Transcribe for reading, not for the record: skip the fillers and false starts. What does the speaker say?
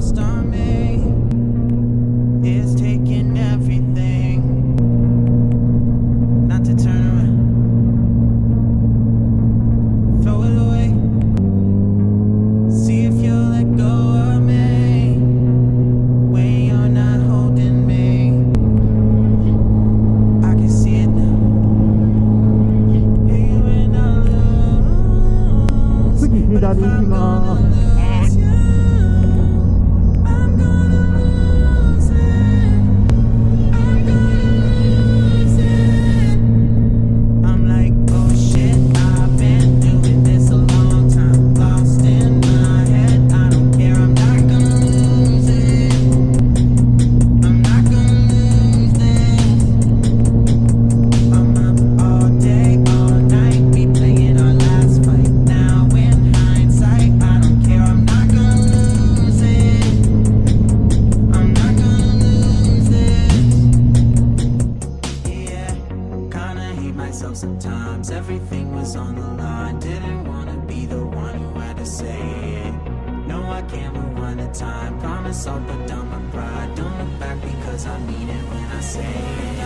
lost on me is taking everything not to turn around, throw it away, see if you'll let go of me when you're not holding me. I can see it now. Hey, when I lose, 次左行きます。Sometimes everything was on the line. Didn't wanna be the one who had to say it. No, I can't rewind the time. Promise I'll put down my pride. Don't look back because I mean it when I say it.